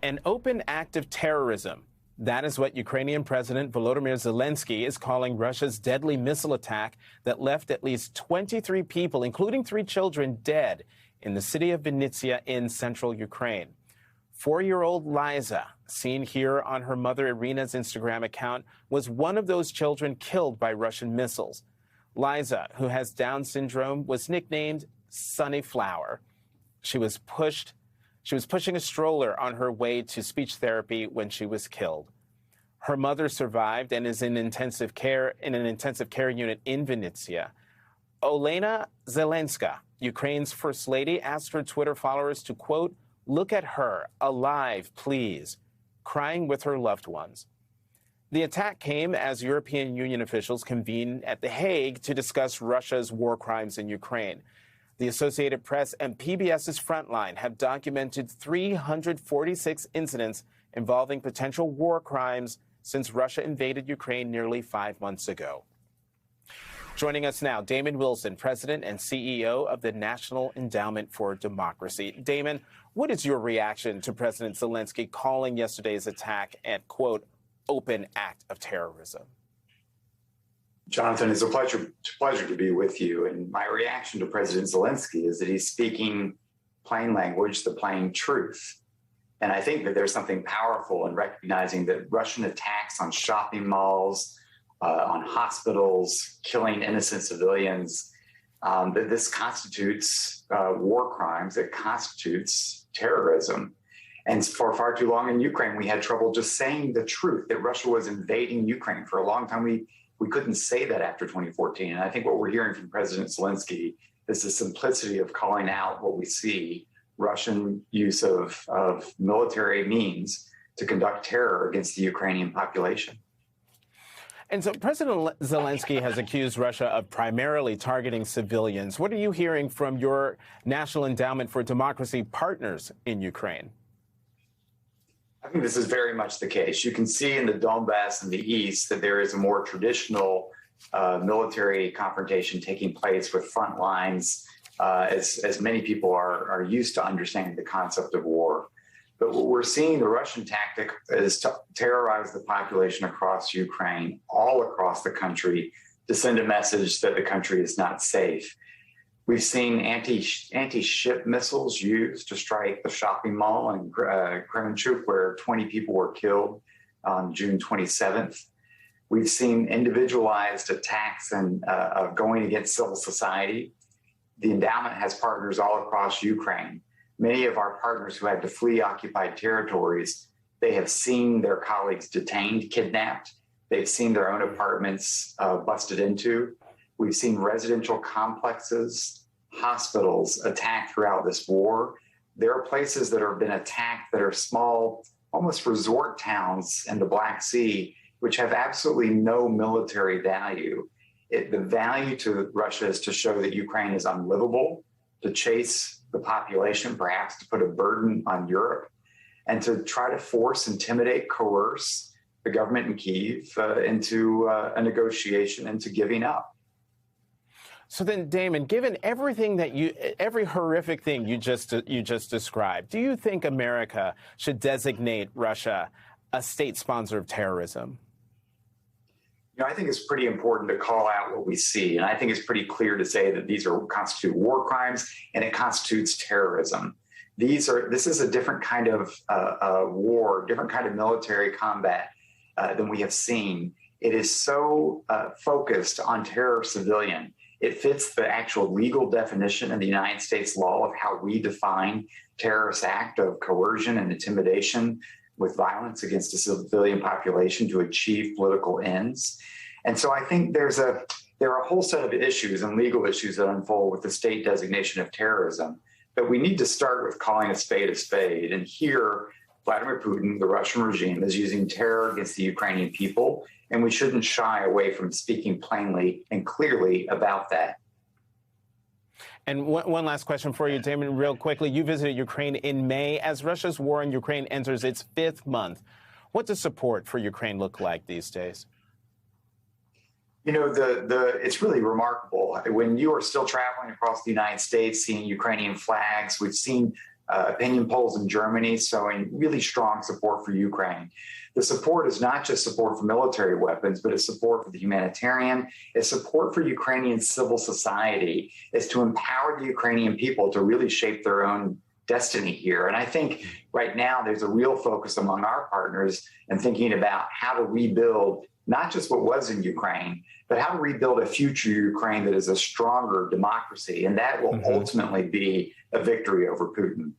an open act of terrorism. That is what Ukrainian President Volodymyr Zelensky is calling Russia's deadly missile attack that left at least 23 people, including 3 children, dead in the city of Vinnytsia in central Ukraine. 4-year-old Liza, seen here on her mother Irina's Instagram account, was one of those children killed by Russian missiles. Liza, who has Down syndrome, was nicknamed Sunny Flower. She was pushing a stroller on her way to speech therapy when she was killed. Her mother survived and is in an intensive care unit in Vinnytsia. Olena Zelenska, Ukraine's first lady, asked her Twitter followers to, quote, "Look at her, alive, please," crying with her loved ones. The attack came as European Union officials convened at The Hague to discuss Russia's war crimes in Ukraine. The Associated Press and PBS's Frontline have documented 346 incidents involving potential war crimes since Russia invaded Ukraine nearly 5 months ago. Joining us now, Damon Wilson, President and CEO of the National Endowment for Democracy. Damon, what is your reaction to President Zelensky calling yesterday's attack an, quote, open act of terrorism? Jonathan, it's a pleasure to be with you. And my reaction to President Zelensky is that he's speaking plain language, the plain truth. And I think that there's something powerful in recognizing that Russian attacks on shopping malls, on hospitals, killing innocent civilians, that this constitutes war crimes, it constitutes terrorism. And for far too long in Ukraine, we had trouble just saying the truth, that Russia was invading Ukraine. For a long time, we couldn't say that after 2014. And I think what we're hearing from President Zelensky is the simplicity of calling out what we see, Russian use of military means to conduct terror against the Ukrainian population. And so President Zelensky has accused Russia of primarily targeting civilians. What are you hearing from your National Endowment for Democracy partners in Ukraine? I think this is very much the case. You can see in the Donbass in the east that there is a more traditional military confrontation taking place with front lines, as many people are used to understanding the concept of war. But what we're seeing, the Russian tactic is to terrorize the population across Ukraine, all across the country, to send a message that the country is not safe. We've seen anti-ship missiles used to strike the shopping mall in Kremenchuk, where 20 people were killed on June 27th. We've seen individualized attacks and going against civil society. The endowment has partners all across Ukraine. Many of our partners who had to flee occupied territories, they have seen their colleagues detained, kidnapped. They've seen their own apartments busted into. We've seen residential complexes, hospitals attacked throughout this war. There are places that have been attacked that are small, almost resort towns in the Black Sea, which have absolutely no military value. The value to Russia is to show that Ukraine is unlivable, to chase the population, perhaps to put a burden on Europe, and to try to force, intimidate, coerce the government in Kyiv into a negotiation, into giving up. So then, Damon, given everything every horrific thing you just described, do you think America should designate Russia a state sponsor of terrorism? You know, I think it's pretty important to call out what we see, and I think it's pretty clear to say that these constitute war crimes and it constitutes terrorism. This is a different kind of war, different kind of military combat than we have seen. It is so focused on terror civilian. It fits the actual legal definition in the United States law of how we define terrorist act of coercion and intimidation with violence against a civilian population to achieve political ends. And so I think there are a whole set of issues and legal issues that unfold with the state designation of terrorism. But we need to start with calling a spade a spade. And here, Vladimir Putin, the Russian regime, is using terror against the Ukrainian people, and we shouldn't shy away from speaking plainly and clearly about that. And one last question for you, Damon, real quickly. You visited Ukraine in May. As Russia's war in Ukraine enters its 5th month, what does support for Ukraine look like these days? You know, it's really remarkable. When you are still traveling across the United States, seeing Ukrainian flags, we've seen opinion polls in Germany showing really strong support for Ukraine. The support is not just support for military weapons, but it's support for the humanitarian, it's support for Ukrainian civil society, it's to empower the Ukrainian people to really shape their own destiny here. And I think right now there's a real focus among our partners in thinking about how to rebuild not just what was in Ukraine, but how to rebuild a future Ukraine that is a stronger democracy. And that will ultimately be a victory over Putin.